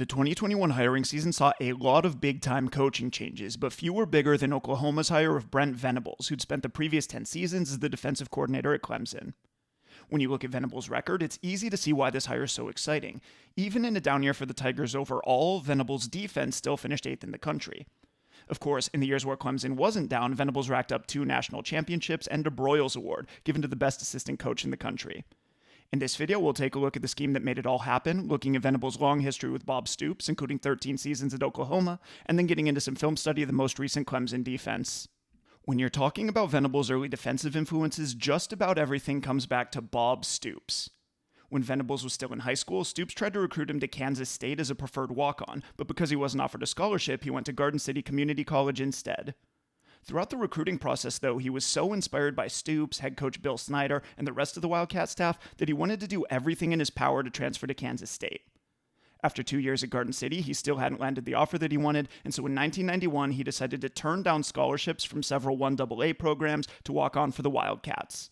The 2021 hiring season saw a lot of big-time coaching changes, but few were bigger than Oklahoma's hire of Brent Venables, who'd spent the previous 10 seasons as the defensive coordinator at Clemson. When you look at Venables' record, it's easy to see why this hire is so exciting. Even in a down year for the Tigers overall, Venables' defense still finished 8th in the country. Of course, in the years where Clemson wasn't down, Venables racked up 2 national championships and a Broyles Award, given to the best assistant coach in the country. In this video, we'll take a look at the scheme that made it all happen, looking at Venables' long history with Bob Stoops, including 13 seasons at Oklahoma, and then getting into some film study of the most recent Clemson defense. When you're talking about Venables' early defensive influences, just about everything comes back to Bob Stoops. When Venables was still in high school, Stoops tried to recruit him to Kansas State as a preferred walk-on, but because he wasn't offered a scholarship, he went to Garden City Community College instead. Throughout the recruiting process, though, he was so inspired by Stoops, head coach Bill Snyder, and the rest of the Wildcat staff that he wanted to do everything in his power to transfer to Kansas State. After 2 years at Garden City, he still hadn't landed the offer that he wanted, and so in 1991, he decided to turn down scholarships from several 1AA programs to walk on for the Wildcats.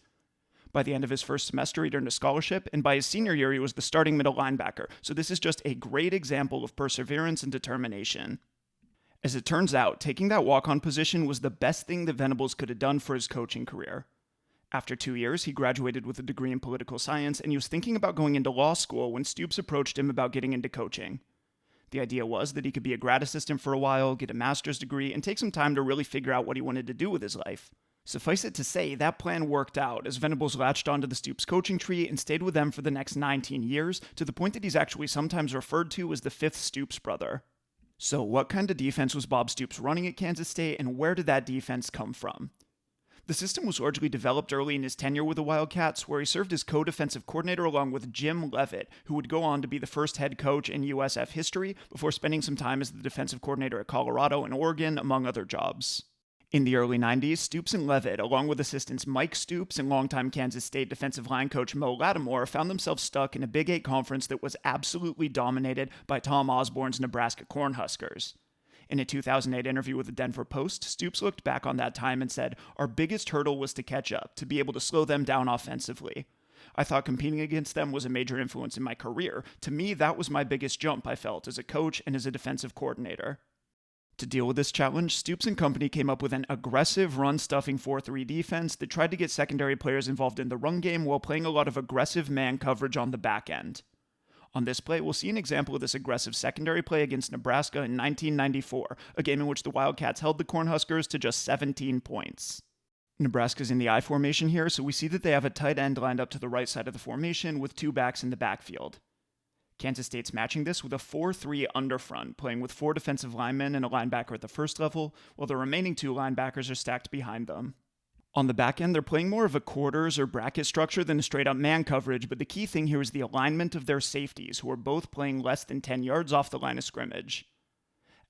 By the end of his first semester, he'd earned a scholarship, and by his senior year, he was the starting middle linebacker, so this is just a great example of perseverance and determination. As it turns out, taking that walk-on position was the best thing that Venables could have done for his coaching career. After 2 years, he graduated with a degree in political science, and he was thinking about going into law school when Stoops approached him about getting into coaching. The idea was that he could be a grad assistant for a while, get a master's degree, and take some time to really figure out what he wanted to do with his life. Suffice it to say, that plan worked out, as Venables latched onto the Stoops coaching tree and stayed with them for the next 19 years, to the point that he's actually sometimes referred to as the 5th Stoops brother. So what kind of defense was Bob Stoops running at Kansas State, and where did that defense come from? The system was largely developed early in his tenure with the Wildcats, where he served as co-defensive coordinator along with Jim Leavitt, who would go on to be the first head coach in USF history before spending some time as the defensive coordinator at Colorado and Oregon, among other jobs. In the early 90s, Stoops and Leavitt, along with assistants Mike Stoops and longtime Kansas State defensive line coach Mo Lattimore, found themselves stuck in a Big 8 conference that was absolutely dominated by Tom Osborne's Nebraska Cornhuskers. In a 2008 interview with the Denver Post, Stoops looked back on that time and said, "Our biggest hurdle was to catch up, to be able to slow them down offensively. I thought competing against them was a major influence in my career. To me, that was my biggest jump, I felt, as a coach and as a defensive coordinator." To deal with this challenge, Stoops and company came up with an aggressive run-stuffing 4-3 defense that tried to get secondary players involved in the run game while playing a lot of aggressive man coverage on the back end. On this play, we'll see an example of this aggressive secondary play against Nebraska in 1994, a game in which the Wildcats held the Cornhuskers to just 17 points. Nebraska's in the I formation here, so we see that they have a tight end lined up to the right side of the formation with 2 backs in the backfield. Kansas State's matching this with a 4-3 underfront, playing with 4 defensive linemen and a linebacker at the first level, while the remaining 2 linebackers are stacked behind them. On the back end, they're playing more of a quarters or bracket structure than a straight-up man coverage, but the key thing here is the alignment of their safeties, who are both playing less than 10 yards off the line of scrimmage.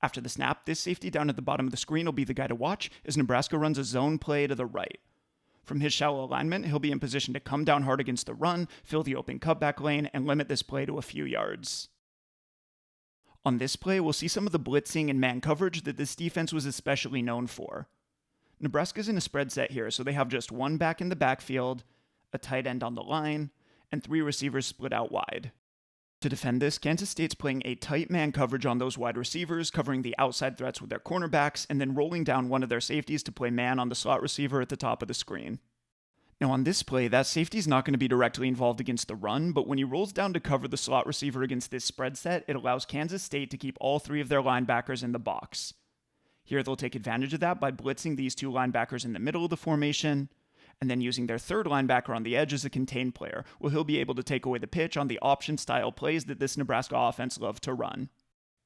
After the snap, this safety down at the bottom of the screen will be the guy to watch as Nebraska runs a zone play to the right. From his shallow alignment, he'll be in position to come down hard against the run, fill the open cutback lane, and limit this play to a few yards. On this play, we'll see some of the blitzing and man coverage that this defense was especially known for. Nebraska's in a spread set here, so they have just 1 back in the backfield, a tight end on the line, and 3 receivers split out wide. To defend this, Kansas State's playing a tight man coverage on those wide receivers, covering the outside threats with their cornerbacks, and then rolling down one of their safeties to play man on the slot receiver at the top of the screen. Now on this play, that safety's not going to be directly involved against the run, but when he rolls down to cover the slot receiver against this spread set, it allows Kansas State to keep all 3 of their linebackers in the box. Here they'll take advantage of that by blitzing these 2 linebackers in the middle of the formation, and then using their 3rd linebacker on the edge as a contained player, where he'll be able to take away the pitch on the option-style plays that this Nebraska offense loved to run.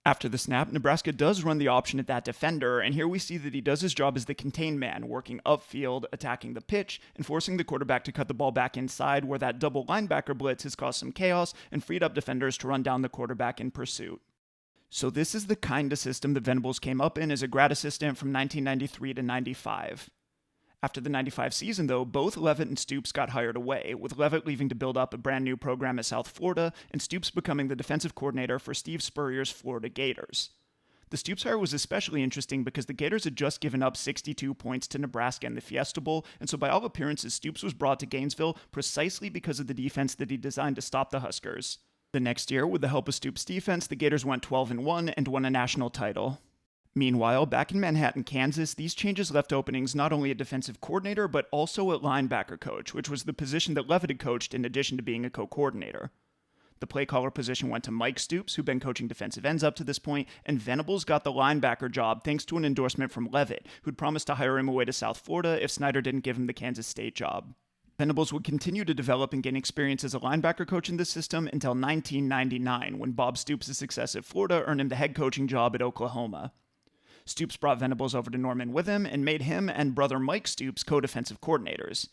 After the snap, Nebraska does run the option at that defender, and here we see that he does his job as the contained man, working upfield, attacking the pitch, and forcing the quarterback to cut the ball back inside, where that double linebacker blitz has caused some chaos and freed up defenders to run down the quarterback in pursuit. So this is the kind of system that Venables came up in as a grad assistant from 1993 to 95. After the 95 season, though, both Leavitt and Stoops got hired away, with Leavitt leaving to build up a brand new program at South Florida, and Stoops becoming the defensive coordinator for Steve Spurrier's Florida Gators. The Stoops hire was especially interesting because the Gators had just given up 62 points to Nebraska in the Fiesta Bowl, and so by all appearances, Stoops was brought to Gainesville precisely because of the defense that he designed to stop the Huskers. The next year, with the help of Stoops' defense, the Gators went 12-1 and won a national title. Meanwhile, back in Manhattan, Kansas, these changes left openings not only at defensive coordinator, but also at linebacker coach, which was the position that Leavitt had coached in addition to being a co-coordinator. The play caller position went to Mike Stoops, who'd been coaching defensive ends up to this point, and Venables got the linebacker job thanks to an endorsement from Leavitt, who'd promised to hire him away to South Florida if Snyder didn't give him the Kansas State job. Venables would continue to develop and gain experience as a linebacker coach in this system until 1999, when Bob Stoops' success at Florida earned him the head coaching job at Oklahoma. Stoops brought Venables over to Norman with him and made him and brother Mike Stoops co-defensive coordinators.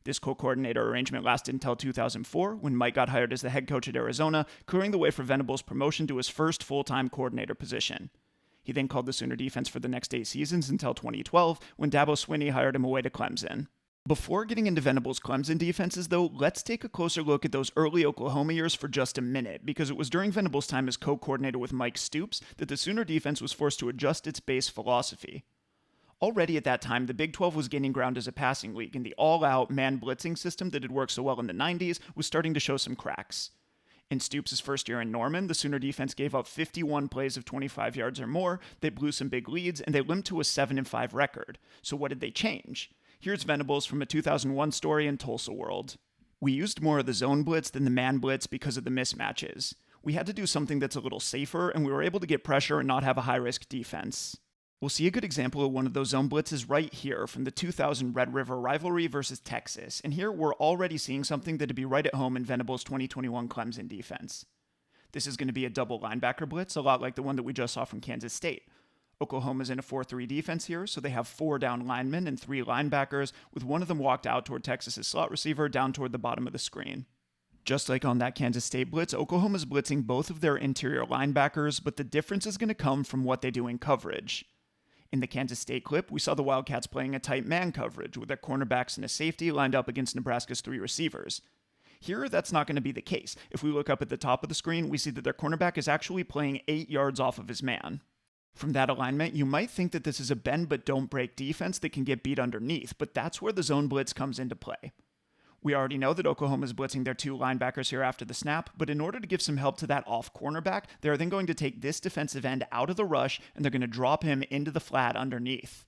This co-coordinator arrangement lasted until 2004, when Mike got hired as the head coach at Arizona, clearing the way for Venables' promotion to his first full-time coordinator position. He then called the Sooner defense for the next 8 seasons until 2012, when Dabo Swinney hired him away to Clemson. Before getting into Venables' Clemson defenses, though, let's take a closer look at those early Oklahoma years for just a minute, because it was during Venables' time as co-coordinator with Mike Stoops that the Sooner defense was forced to adjust its base philosophy. Already at that time, the Big 12 was gaining ground as a passing league, and the all-out man-blitzing system that had worked so well in the 90s was starting to show some cracks. In Stoops' first year in Norman, the Sooner defense gave up 51 plays of 25 yards or more, they blew some big leads, and they limped to a 7-5 record. So what did they change? Here's Venables from a 2001 story in Tulsa World. We used more of the zone blitz than the man blitz because of the mismatches. We had to do something that's a little safer, and we were able to get pressure and not have a high-risk defense. We'll see a good example of one of those zone blitzes right here from the 2000 Red River rivalry versus Texas, and here we're already seeing something that'd be right at home in Venables' 2021 Clemson defense. This is going to be a double linebacker blitz, a lot like the one that we just saw from Kansas State. Oklahoma's in a 4-3 defense here, so they have 4 down linemen and 3 linebackers, with one of them walked out toward Texas's slot receiver down toward the bottom of the screen. Just like on that Kansas State blitz, Oklahoma's blitzing both of their interior linebackers, but the difference is going to come from what they do in coverage. In the Kansas State clip, we saw the Wildcats playing a tight man coverage with their cornerbacks and a safety lined up against Nebraska's 3 receivers. Here, that's not going to be the case. If we look up at the top of the screen, we see that their cornerback is actually playing 8 yards off of his man. From that alignment, you might think that this is a bend but don't break defense that can get beat underneath, but that's where the zone blitz comes into play. We already know that Oklahoma is blitzing their 2 linebackers here after the snap, but in order to give some help to that off cornerback, they're then going to take this defensive end out of the rush and they're going to drop him into the flat underneath.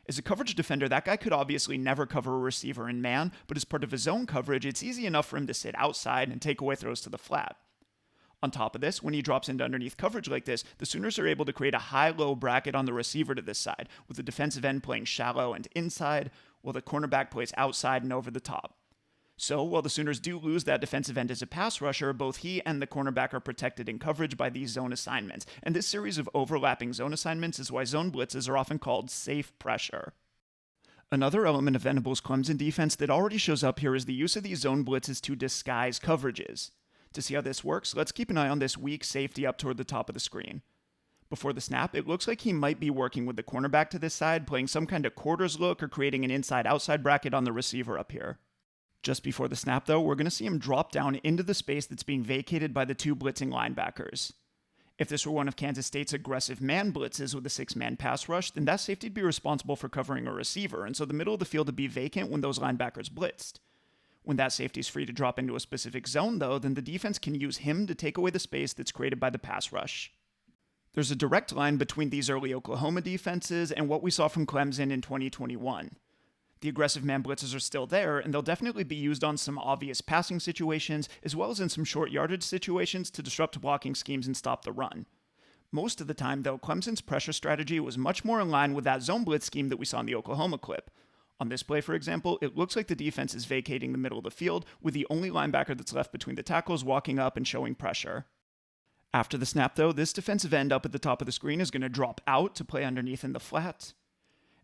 As a coverage defender, that guy could obviously never cover a receiver in man, but as part of his zone coverage, it's easy enough for him to sit outside and take away throws to the flat. On top of this, when he drops into underneath coverage like this, the Sooners are able to create a high-low bracket on the receiver to this side, with the defensive end playing shallow and inside, while the cornerback plays outside and over the top. So, while the Sooners do lose that defensive end as a pass rusher, both he and the cornerback are protected in coverage by these zone assignments, and this series of overlapping zone assignments is why zone blitzes are often called safe pressure. Another element of Venables' Clemson defense that already shows up here is the use of these zone blitzes to disguise coverages. To see how this works, let's keep an eye on this weak safety up toward the top of the screen. Before the snap, it looks like he might be working with the cornerback to this side, playing some kind of quarters look or creating an inside-outside bracket on the receiver up here. Just before the snap, though, we're going to see him drop down into the space that's being vacated by the 2 blitzing linebackers. If this were one of Kansas State's aggressive man blitzes with a 6-man pass rush, then that safety would be responsible for covering a receiver, and so the middle of the field would be vacant when those linebackers blitzed. When that safety is free to drop into a specific zone, though, then the defense can use him to take away the space that's created by the pass rush. There's a direct line between these early Oklahoma defenses and what we saw from Clemson in 2021. The aggressive man blitzes are still there, and they'll definitely be used on some obvious passing situations, as well as in some short yardage situations to disrupt blocking schemes and stop the run. Most of the time, though, Clemson's pressure strategy was much more in line with that zone blitz scheme that we saw in the Oklahoma clip. On this play, for example, it looks like the defense is vacating the middle of the field, with the only linebacker that's left between the tackles walking up and showing pressure. After the snap, though, this defensive end up at the top of the screen is going to drop out to play underneath in the flat.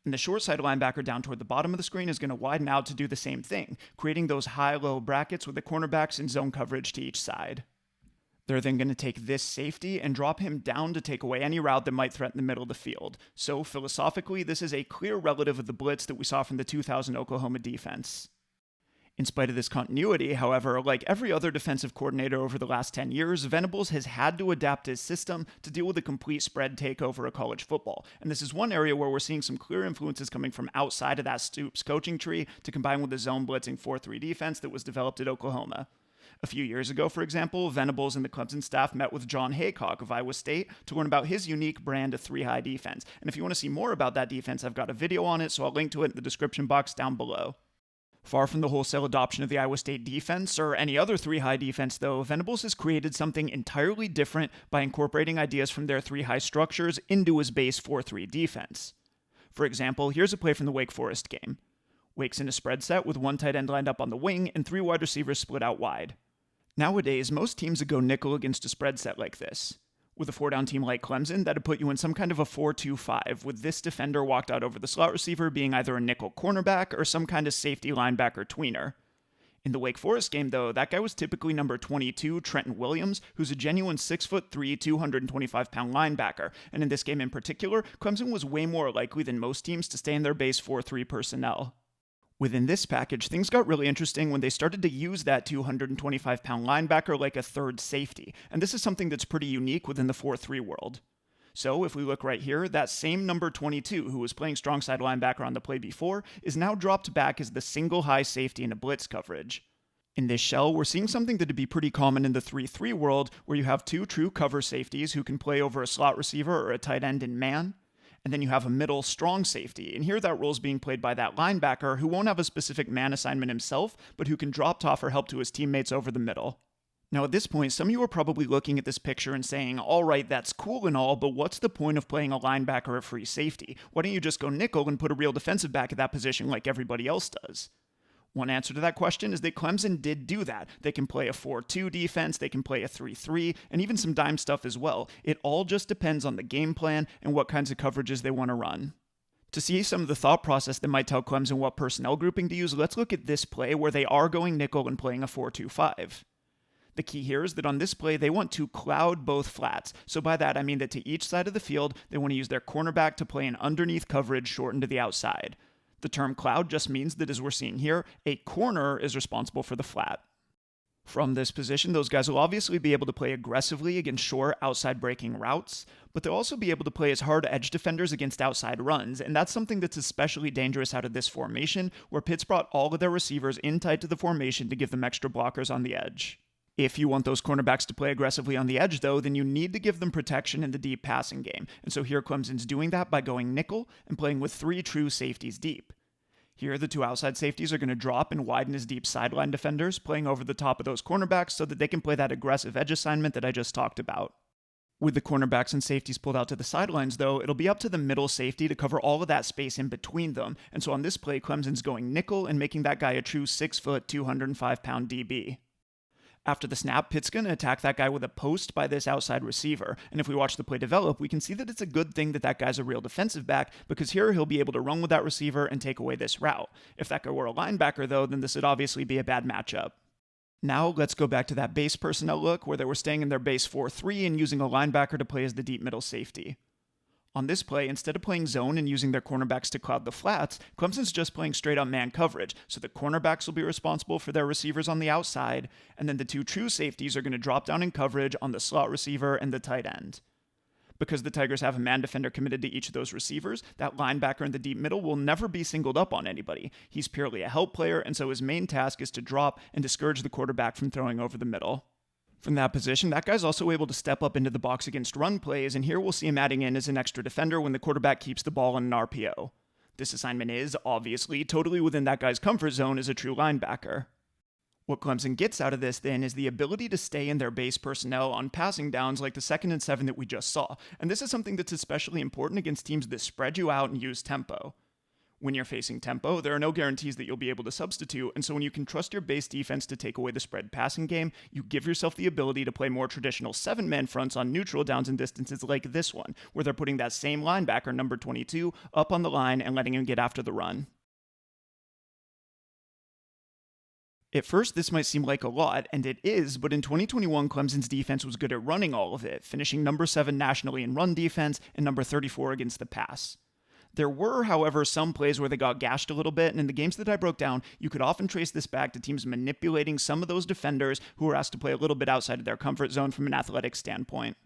And the short side linebacker down toward the bottom of the screen is going to widen out to do the same thing, creating those high-low brackets with the cornerbacks in zone coverage to each side. They're then going to take this safety and drop him down to take away any route that might threaten the middle of the field. So, philosophically, this is a clear relative of the blitz that we saw from the 2000 Oklahoma defense. In spite of this continuity, however, like every other defensive coordinator over the last 10 years, Venables has had to adapt his system to deal with a complete spread takeover of college football. And this is one area where we're seeing some clear influences coming from outside of that Stoops coaching tree to combine with the zone blitzing 4-3 defense that was developed at Oklahoma. A few years ago, for example, Venables and the Clemson staff met with Jon Heacock of Iowa State to learn about his unique brand of three-high defense. And if you want to see more about that defense, I've got a video on it, so I'll link to it in the description box down below. Far from the wholesale adoption of the Iowa State defense or any other three-high defense, though, Venables has created something entirely different by incorporating ideas from their three-high structures into his base 4-3 defense. For example, here's a play from the Wake Forest game. Wake's in a spread set with one tight end lined up on the wing and three wide receivers split out wide. Nowadays, most teams would go nickel against a spread set like this. With a 4-down team like Clemson, that'd put you in some kind of a 4-2-5, with this defender walked out over the slot receiver being either a nickel cornerback or some kind of safety linebacker tweener. In the Wake Forest game, though, that guy was typically number 22, Trenton Williams, who's a genuine 6'3", 225-pound linebacker, and in this game in particular, Clemson was way more likely than most teams to stay in their base 4-3 personnel. Within this package, things got really interesting when they started to use that 225-pound linebacker like a third safety, and this is something that's pretty unique within the 4-3 world. So, if we look right here, that same number 22 who was playing strong side linebacker on the play before is now dropped back as the single high safety in a blitz coverage. In this shell, we're seeing something that'd be pretty common in the 3-3 world, where you have two true cover safeties who can play over a slot receiver or a tight end in man, and then you have a middle strong safety, and here that role is being played by that linebacker who won't have a specific man assignment himself, but who can drop off or help to his teammates over the middle. Now at this point, some of you are probably looking at this picture and saying, alright, that's cool and all, but what's the point of playing a linebacker or free safety? Why don't you just go nickel and put a real defensive back at that position like everybody else does? One answer to that question is that Clemson did do that. They can play a 4-2 defense, they can play a 3-3, and even some dime stuff as well. It all just depends on the game plan and what kinds of coverages they want to run. To see some of the thought process that might tell Clemson what personnel grouping to use, let's look at this play where they are going nickel and playing a 4-2-5. The key here is that on this play, they want to cloud both flats. So by that, I mean that to each side of the field, they want to use their cornerback to play an underneath coverage shortened to the outside. The term cloud just means that, as we're seeing here, a corner is responsible for the flat. From this position, those guys will obviously be able to play aggressively against short outside breaking routes, but they'll also be able to play as hard edge defenders against outside runs, and that's something that's especially dangerous out of this formation, where Pitt's brought all of their receivers in tight to the formation to give them extra blockers on the edge. If you want those cornerbacks to play aggressively on the edge, though, then you need to give them protection in the deep passing game. And so here Clemson's doing that by going nickel and playing with three true safeties deep. Here, the two outside safeties are going to drop and widen as deep sideline defenders, playing over the top of those cornerbacks so that they can play that aggressive edge assignment that I just talked about. With the cornerbacks and safeties pulled out to the sidelines, though, it'll be up to the middle safety to cover all of that space in between them. And so on this play, Clemson's going nickel and making that guy a true 6', 205-pound DB. After the snap, Pitt's going to attack that guy with a post by this outside receiver, and if we watch the play develop, we can see that it's a good thing that that guy's a real defensive back, because here he'll be able to run with that receiver and take away this route. If that guy were a linebacker, though, then this would obviously be a bad matchup. Now, let's go back to that base personnel look, where they were staying in their base 4-3 and using a linebacker to play as the deep middle safety. On this play, instead of playing zone and using their cornerbacks to cloud the flats, Clemson's just playing straight-up man coverage, so the cornerbacks will be responsible for their receivers on the outside, and then the two true safeties are going to drop down in coverage on the slot receiver and the tight end. Because the Tigers have a man defender committed to each of those receivers, that linebacker in the deep middle will never be singled up on anybody. He's purely a help player, and so his main task is to drop and discourage the quarterback from throwing over the middle. From that position, that guy's also able to step up into the box against run plays, and here we'll see him adding in as an extra defender when the quarterback keeps the ball in an RPO. This assignment is, obviously, totally within that guy's comfort zone as a true linebacker. What Clemson gets out of this, then, is the ability to stay in their base personnel on passing downs like the 2nd and 7 that we just saw, and this is something that's especially important against teams that spread you out and use tempo. When you're facing tempo, there are no guarantees that you'll be able to substitute, and so when you can trust your base defense to take away the spread passing game, you give yourself the ability to play more traditional 7-man fronts on neutral downs and distances like this one, where they're putting that same linebacker, number 22, up on the line and letting him get after the run. At first, this might seem like a lot, and it is, but in 2021, Clemson's defense was good at running all of it, finishing number 7 nationally in run defense and number 34 against the pass. There were, however, some plays where they got gashed a little bit, and in the games that I broke down, you could often trace this back to teams manipulating some of those defenders who were asked to play a little bit outside of their comfort zone from an athletic standpoint.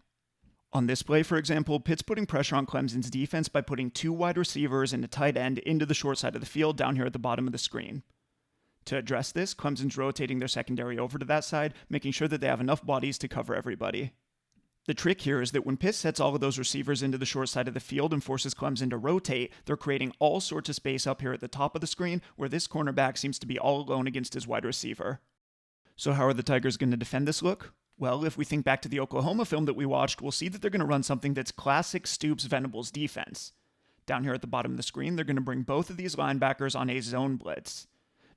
On this play, for example, Pitt's putting pressure on Clemson's defense by putting 2 wide receivers and a tight end into the short side of the field down here at the bottom of the screen. To address this, Clemson's rotating their secondary over to that side, making sure that they have enough bodies to cover everybody. The trick here is that when Pitt sets all of those receivers into the short side of the field and forces Clemson to rotate, they're creating all sorts of space up here at the top of the screen, where this cornerback seems to be all alone against his wide receiver. So how are the Tigers going to defend this look? Well, if we think back to the Oklahoma film that we watched, we'll see that they're going to run something that's classic Stoops Venables defense. Down here at the bottom of the screen, they're going to bring both of these linebackers on a zone blitz.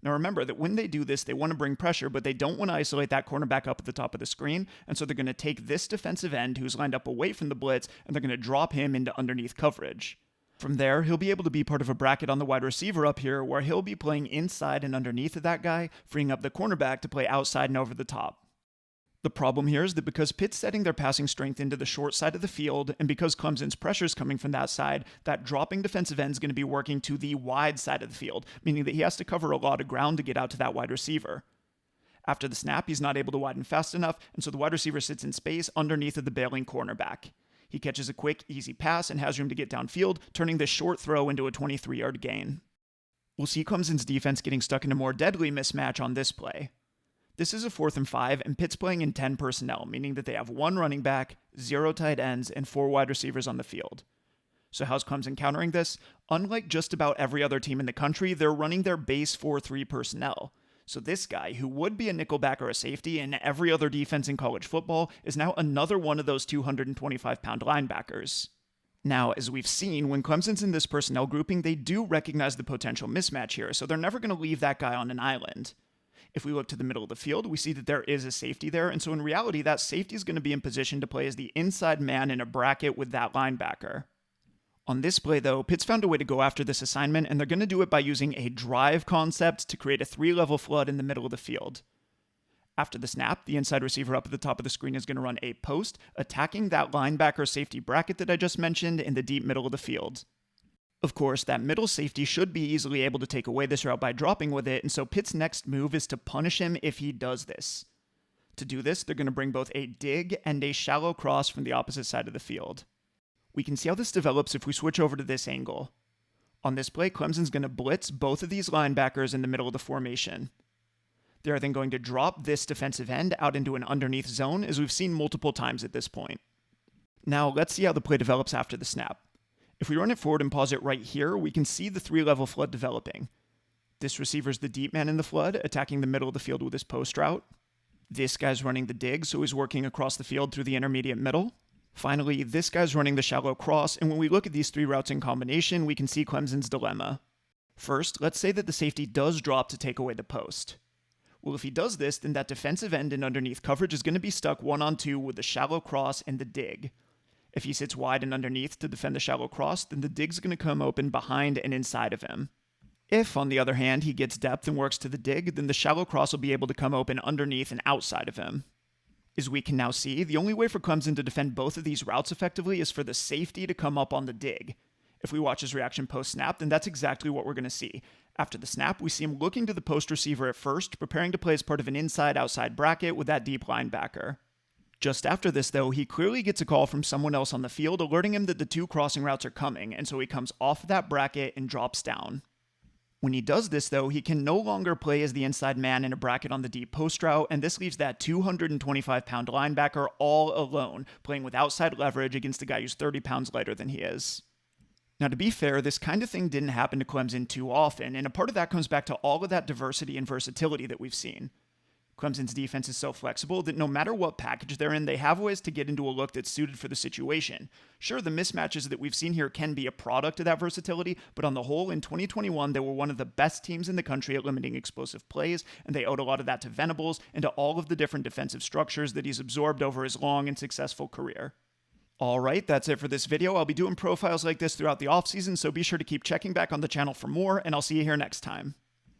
Now remember that when they do this, they want to bring pressure, but they don't want to isolate that cornerback up at the top of the screen, and so they're going to take this defensive end who's lined up away from the blitz, and they're going to drop him into underneath coverage. From there, he'll be able to be part of a bracket on the wide receiver up here, where he'll be playing inside and underneath of that guy, freeing up the cornerback to play outside and over the top. The problem here is that because Pitt's setting their passing strength into the short side of the field, and because Clemson's pressure is coming from that side, that dropping defensive end is going to be working to the wide side of the field, meaning that he has to cover a lot of ground to get out to that wide receiver. After the snap, he's not able to widen fast enough, and so the wide receiver sits in space underneath of the bailing cornerback. He catches a quick, easy pass and has room to get downfield, turning this short throw into a 23-yard gain. We'll see Clemson's defense getting stuck in a more deadly mismatch on this play. This is a 4th and 5, and Pitt's playing in 10 personnel, meaning that they have 1 running back, 0 tight ends, and 4 wide receivers on the field. So how's Clemson countering this? Unlike just about every other team in the country, they're running their base 4-3 personnel. So this guy, who would be a nickelback or a safety in every other defense in college football, is now another one of those 225-pound linebackers. Now, as we've seen, when Clemson's in this personnel grouping, they do recognize the potential mismatch here, so they're never going to leave that guy on an island. If we look to the middle of the field, we see that there is a safety there, and so in reality, that safety is going to be in position to play as the inside man in a bracket with that linebacker. On this play, though, Pitt's found a way to go after this assignment, and they're going to do it by using a drive concept to create a 3-level flood in the middle of the field. After the snap, the inside receiver up at the top of the screen is going to run a post, attacking that linebacker safety bracket that I just mentioned in the deep middle of the field. Of course, that middle safety should be easily able to take away this route by dropping with it, and so Pitt's next move is to punish him if he does this. To do this, they're going to bring both a dig and a shallow cross from the opposite side of the field. We can see how this develops if we switch over to this angle. On this play, Clemson's going to blitz both of these linebackers in the middle of the formation. They're then going to drop this defensive end out into an underneath zone, as we've seen multiple times at this point. Now, let's see how the play develops after the snap. If we run it forward and pause it right here, we can see the 3-level flood developing. This receiver's the deep man in the flood, attacking the middle of the field with his post route. This guy's running the dig, so he's working across the field through the intermediate middle. Finally, this guy's running the shallow cross, and when we look at these 3 routes in combination, we can see Clemson's dilemma. First, let's say that the safety does drop to take away the post. Well, if he does this, then that defensive end in underneath coverage is going to be stuck 1-on-2 with the shallow cross and the dig. If he sits wide and underneath to defend the shallow cross, then the dig's going to come open behind and inside of him. If, on the other hand, he gets depth and works to the dig, then the shallow cross will be able to come open underneath and outside of him. As we can now see, the only way for Clemson to defend both of these routes effectively is for the safety to come up on the dig. If we watch his reaction post-snap, then that's exactly what we're going to see. After the snap, we see him looking to the post receiver at first, preparing to play as part of an inside-outside bracket with that deep linebacker. Just after this, though, he clearly gets a call from someone else on the field alerting him that the 2 crossing routes are coming, and so he comes off of that bracket and drops down. When he does this, though, he can no longer play as the inside man in a bracket on the deep post route, and this leaves that 225-pound linebacker all alone, playing with outside leverage against a guy who's 30 pounds lighter than he is. Now, to be fair, this kind of thing didn't happen to Clemson too often, and a part of that comes back to all of that diversity and versatility that we've seen. Clemson's defense is so flexible that no matter what package they're in, they have ways to get into a look that's suited for the situation. Sure, the mismatches that we've seen here can be a product of that versatility, but on the whole, in 2021, they were one of the best teams in the country at limiting explosive plays, and they owed a lot of that to Venables and to all of the different defensive structures that he's absorbed over his long and successful career. Alright, that's it for this video. I'll be doing profiles like this throughout the offseason, so be sure to keep checking back on the channel for more, and I'll see you here next time.